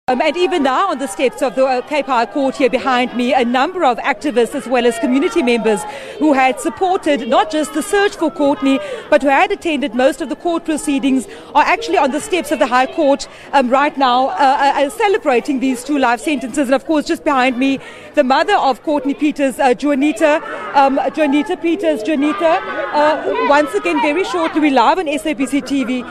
And even now on the steps of the Cape High Court here behind me, a number of activists as well as community members who had supported not just the search for Courtney, but who had attended most of the court proceedings are actually on the steps of the High Court right now celebrating these 2 life sentences. And of course, just behind me, the mother of Courtney Pieters, Juanita Pieters. Juanita, once again, very shortly, we're live on SABC TV.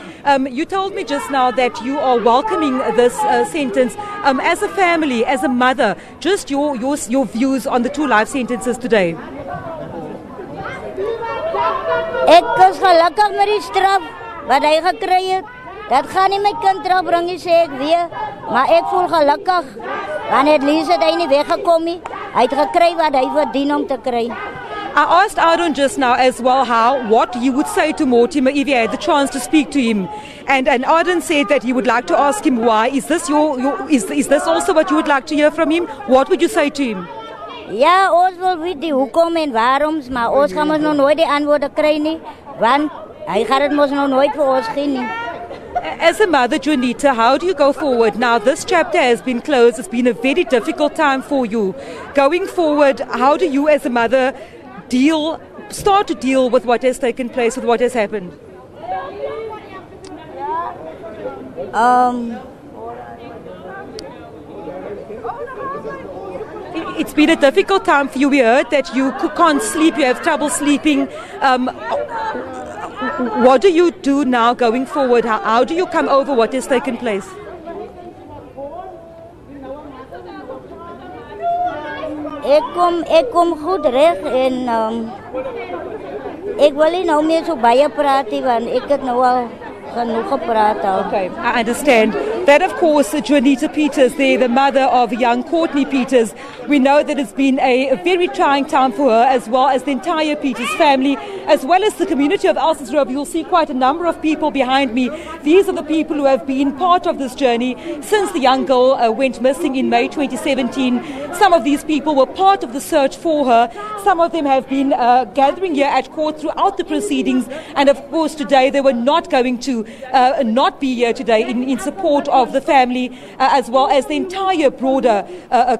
You told me just now that you are welcoming this sentence. As a family, as a mother, just your views on the 2 life sentences today. Ek is gelukkig met die straf wat hy gekry het. Dat gaan nie my kind terugbring nie, sê ek weer. Maar ek voel gelukkig, want het liefst het hy nie weggekom nie. Hy het gekry wat hy verdien om te kry. I asked Aaron just now as well what you would say to Mortimer if you had the chance to speak to him, and Aaron said that he would like to ask him why. Is this is this also what you would like to hear from him? What would you say to him? Ja, ons wil weet die hoekom en waaroms, maar ons gaan ons nog nooit die antwoorde kry nie, want hy gaan dit mos nog nooit vir ons gee nie. As a mother, Juanita, how do you go forward? Now, this chapter has been closed. It's been a very difficult time for you. Going forward, how do you as a mother start to deal with what has taken place, with what has happened? It's been a difficult time for you. We heard that you can't sleep, you have trouble sleeping. What do you do now going forward? How do you come over what has taken place? Ek kom goed reg en ek wil nie nou meer so baie praat nie, want ek het nou al genoeg gepraat al. Okay, I understand. That, of course, Juanita Pieters, the mother of young Courtney Pieters. We know that it's been a very trying time for her, as well as the entire Pieters family, as well as the community of Elsies River. You'll see quite a number of people behind me. These are the people who have been part of this journey since the young girl went missing in May 2017. Some of these people were part of the search for her. Some of them have been gathering here at court throughout the proceedings. And of course, today they were not going to not be here today in support of the family, as well as the entire broader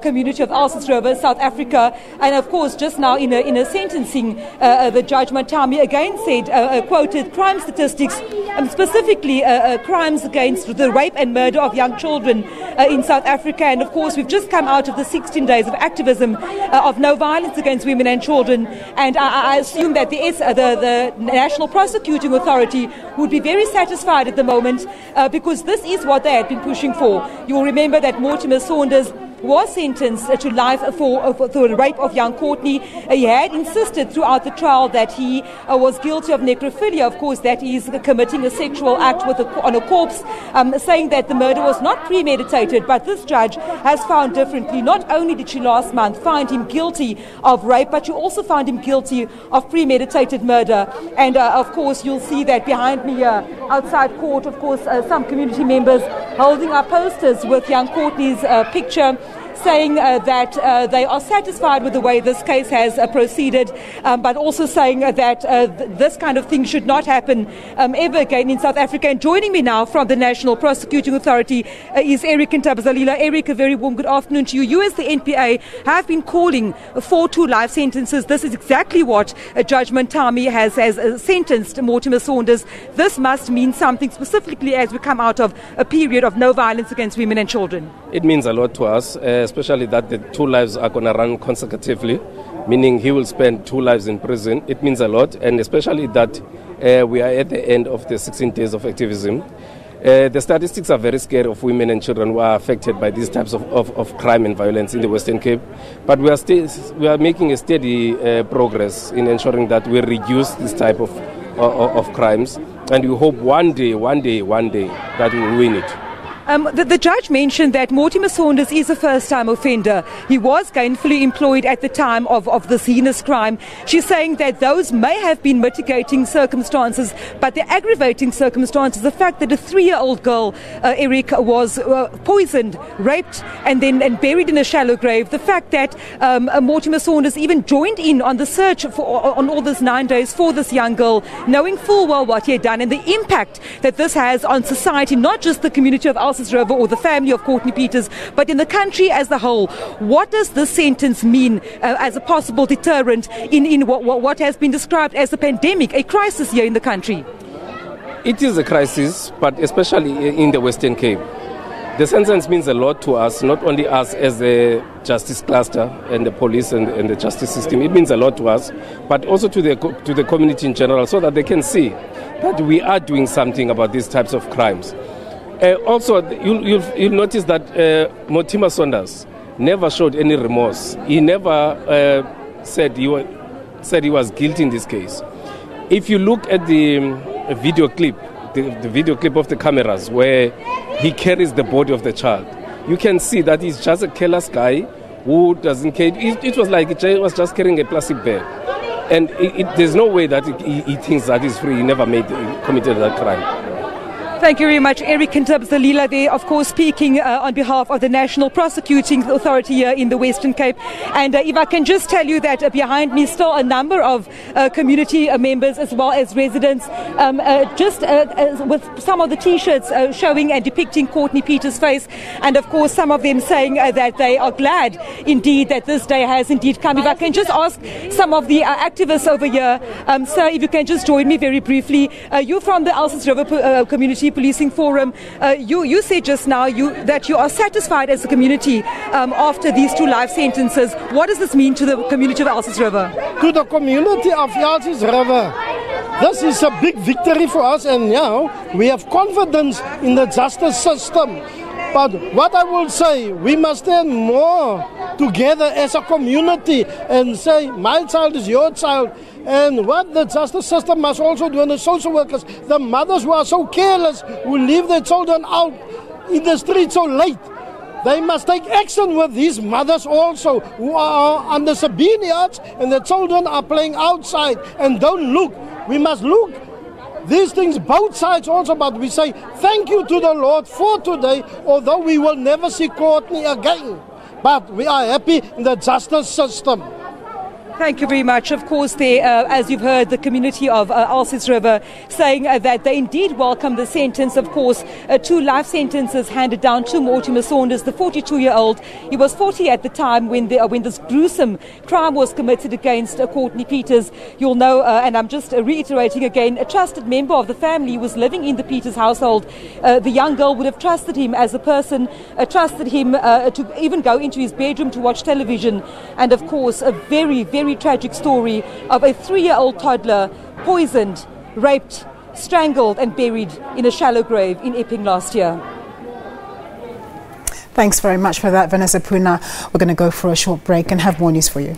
community of Elsies River, South Africa. And of course, just now in a sentencing, the Judge Mantame again said, quoted crime statistics, specifically crimes against the rape and murder of young children in South Africa. And of course, we've just come out of the 16 days of activism of no violence against women and children. And I assume that the National Prosecuting Authority would be very satisfied at the moment because this is what they had been pushing for. You'll remember that Mortimer Saunders was sentenced to life for the rape of young Courtney. He had insisted throughout the trial that he was guilty of necrophilia. Of course, that is committing a sexual act on a corpse, saying that the murder was not premeditated. But this judge has found differently. Not only did she last month find him guilty of rape, but she also found him guilty of premeditated murder. And of course, you'll see that behind me here, outside court, of course, some community members holding up posters with young Courtney's picture, saying that they are satisfied with the way this case has proceeded, but also saying that this kind of thing should not happen ever again in South Africa. And joining me now from the National Prosecuting Authority is Eric Ntabazalila. Eric, a very warm good afternoon to you. You as the NPA have been calling for 2 life sentences. This is exactly what Judge Mantame has sentenced Mortimer Saunders. This must mean something, specifically as we come out of a period of no violence against women and children. It means a lot to us, especially that the 2 lives are going to run consecutively, meaning he will spend 2 lives in prison. It means a lot, and especially that we are at the end of the 16 days of activism. The statistics are very scary of women and children who are affected by these types of crime and violence in the Western Cape. But we are making a steady progress in ensuring that we reduce this type of crimes, and we hope one day that we will win it. The judge mentioned that Mortimer Saunders is a first-time offender. He was gainfully employed at the time of this heinous crime. She's saying that those may have been mitigating circumstances, but the aggravating circumstances, the fact that a 3-year-old girl, Eric, was poisoned, raped, and buried in a shallow grave, the fact that Mortimer Saunders even joined in on the search on all these 9 days for this young girl, knowing full well what he had done and the impact that this has on society, not just the community of Elsies Elsies River or the family of Courtney Pieters, but in the country as a whole. What does this sentence mean as a possible deterrent in what has been described as a pandemic, a crisis here in the country? It is a crisis, but especially in the Western Cape. The sentence means a lot to us, not only us as a justice cluster and the police and the justice system. It means a lot to us, but also to the community in general, so that they can see that we are doing something about these types of crimes. Also, you'll notice that Mortimer Saunders never showed any remorse. He never said he was guilty in this case. If you look at the video clip, the video clip of the cameras where he carries the body of the child, you can see that he's just a careless guy who doesn't care. It was like he was just carrying a plastic bag. And there's no way that he thinks that he's free. He never committed that crime. Thank you very much, Eric Zalila there, of course, speaking on behalf of the National Prosecuting Authority here in the Western Cape. And if I can just tell you that behind me still a number of community members as well as residents, with some of the T-shirts showing and depicting Courtney Pieters' face, and of course some of them saying that they are glad indeed that this day has indeed come. If I can just ask some of the activists over here, sir, if you can just join me very briefly. You're from the Elsies River Community Policing Forum. You said just now that you are satisfied as a community after these 2 life sentences. What does this mean to the community of Elsies River? To the community of Elsies River, this is a big victory for us, and now we have confidence in the justice system. But what I will say, we must stand more together as a community and say, my child is your child. And what the justice system must also do, and the social workers, the mothers who are so careless, who leave their children out in the street so late, they must take action with these mothers also, who are under severe yards and the children are playing outside and don't look. We must look. These things, both sides also, but we say thank you to the Lord for today, although we will never see Courtney again. But we are happy in the justice system. Thank you very much. Of course, there, as you've heard, the community of Elsies River saying that they indeed welcome the sentence. Of course, 2 life sentences handed down to Mortimer Saunders, the 42-year-old. He was 40 at the time when this gruesome crime was committed against Courtney Pieters. You'll know, and I'm just reiterating again, a trusted member of the family was living in the Pieters household. The young girl would have trusted him as a person, trusted him to even go into his bedroom to watch television. And of course, a very, very tragic story of a 3-year-old toddler poisoned, raped, strangled and buried in a shallow grave in Epping last year. Thanks very much for that, Vanessa Puna. We're going to go for a short break and have more news for you.